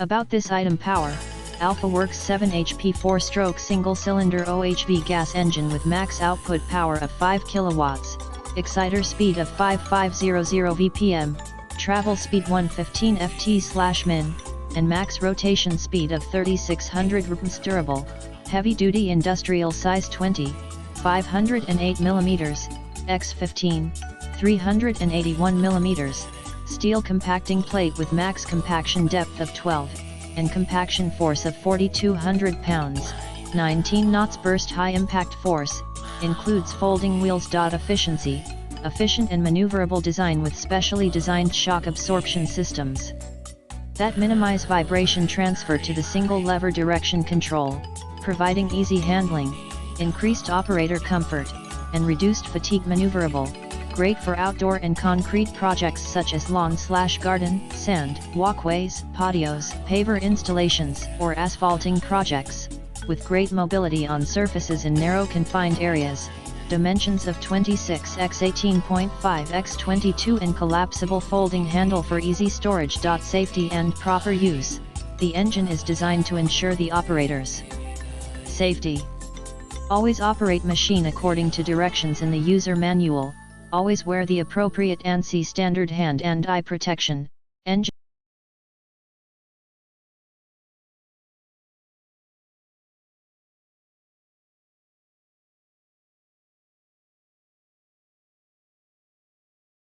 About this item: power. Alpha Works 7 HP 4-stroke single-cylinder OHV gas engine with max output power of 5 kilowatts, exciter speed of 5500 VPM, travel speed 115 ft/min, and max rotation speed of 3600 rpm. Durable, heavy-duty industrial size 20, 508 mm, x 15, 381 mm, steel compacting plate with max compaction depth of 12, and compaction force of 4,200 pounds, 19 knots burst high impact force, includes folding wheels. Efficiency, efficient and maneuverable design with specially designed shock absorption systems that minimize vibration transfer to the single lever direction control, providing easy handling, increased operator comfort, and reduced fatigue. Maneuverable, great for outdoor and concrete projects such as lawn/garden, sand, walkways, patios, paver installations, or asphalting projects, with great mobility on surfaces in narrow confined areas. Dimensions of 26 x 18.5 x 22 and collapsible folding handle for easy storage. Safety and proper use, the engine is designed to ensure the operator's safety. Always operate machine according to directions in the user manual, always wear the appropriate ANSI standard hand and eye protection,